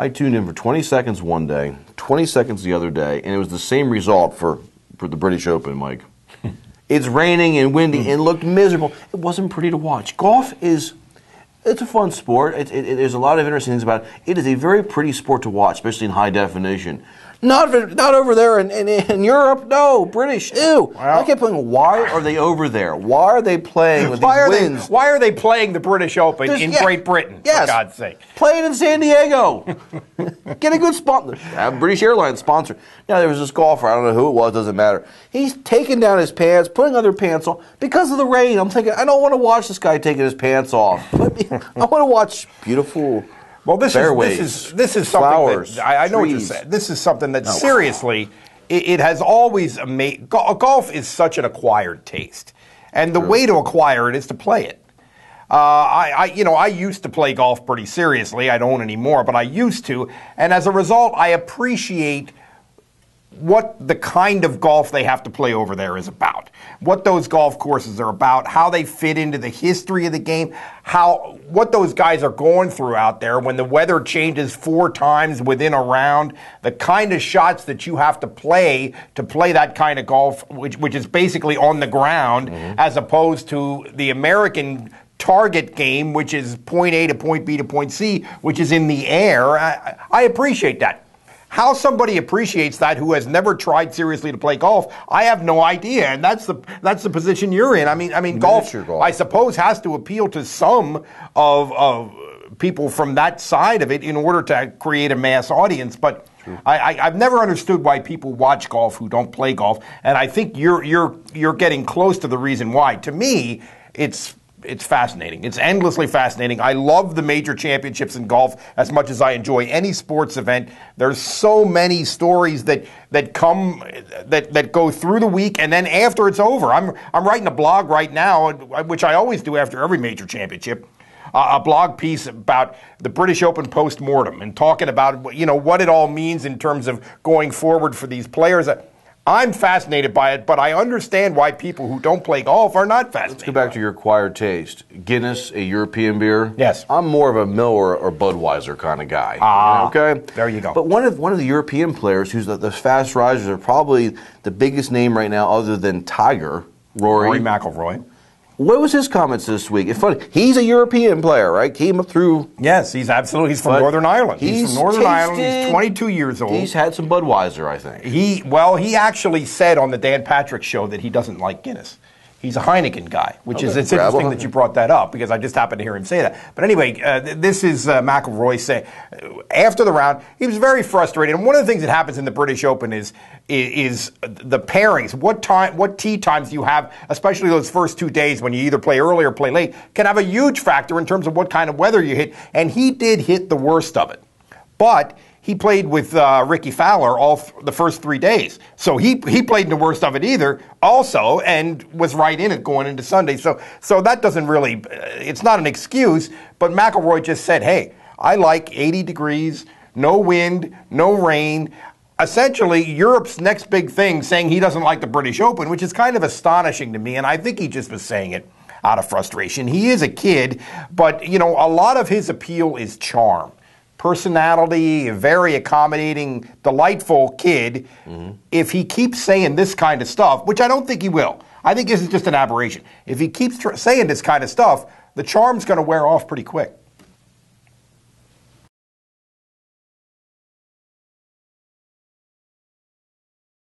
I tuned in for 20 seconds one day, 20 seconds the other day, and it was the same result for the British Open, Mike. It's raining and windy and it looked miserable. It wasn't pretty to watch. Golf is, it's a fun sport. There's a lot of interesting things about it. It is a very pretty sport to watch, especially in high definition. Not over there in Europe. No, British. Ew. Well, I kept playing. Why are they over there? Why are they playing with these winds? Why are they playing the British Open in Great Britain? Yes. For God's sake, play it in San Diego. Get a good sponsor. Have British Airlines sponsor. Now there was this golfer. I don't know who it was. Doesn't matter. He's taking down his pants, putting other pants on because of the rain. I'm thinking, I don't want to watch this guy taking his pants off. I want to watch beautiful. Well, this is flowers, something that I know what you're saying. This is something that seriously, it has always made golf is such an acquired taste, and the way to acquire it is to play it. I used to play golf pretty seriously. I don't anymore, but I used to, and as a result, I appreciate what the kind of golf they have to play over there is about, what those golf courses are about, how they fit into the history of the game, what those guys are going through out there when the weather changes 4 times within a round, the kind of shots that you have to play that kind of golf, which is basically on the ground, as opposed to the American target game, which is point A to point B to point C, which is in the air. I appreciate that. How somebody appreciates that who has never tried seriously to play golf, I have no idea, and that's the position you're in. I mean, golf, I suppose, has to appeal to some of people from that side of it in order to create a mass audience. But I've never understood why people watch golf who don't play golf, and I think you're getting close to the reason why. To me, it's fascinating. It's endlessly fascinating. I love the major championships in golf as much as I enjoy any sports event. There's so many stories that go through the week, and then after it's over. I'm writing a blog right now, which I always do after every major championship, a blog piece about the British Open post-mortem and talking about what it all means in terms of going forward for these players. I'm fascinated by it, but I understand why people who don't play golf are not fascinated. Let's go back to your acquired taste. Guinness, a European beer. Yes. I'm more of a Miller or Budweiser kind of guy. Okay? There you go. But one of the European players who's the fast risers are probably the biggest name right now other than Tiger, Rory McIlroy. What was his comments this week? It's funny. He's a European player, right? Came up through. Yes, he's from Northern Ireland. He's from Northern Ireland. He's 22 years old. He's had some Budweiser, I think. He actually said on the Dan Patrick Show that he doesn't like Guinness. He's a Heineken guy, which is it's interesting that you brought that up because I just happened to hear him say that. But anyway, this is McIlroy saying after the round he was very frustrated. And one of the things that happens in the British Open is the pairings. What tee times you have, especially those first 2 days when you either play early or play late, can have a huge factor in terms of what kind of weather you hit. And he did hit the worst of it, but he played with Ricky Fowler the first 3 days. So he played in the worst of it also and was right in it going into Sunday. So that doesn't really, it's not an excuse, but McIlroy just said, hey, I like 80 degrees, no wind, no rain. Essentially, Europe's next big thing, saying he doesn't like the British Open, which is kind of astonishing to me, and I think he just was saying it out of frustration. He is a kid, but, a lot of his appeal is charm. Personality, a very accommodating, delightful kid. If he keeps saying this kind of stuff, which I don't think he will, I think this is just an aberration. If he keeps saying this kind of stuff, the charm's going to wear off pretty quick.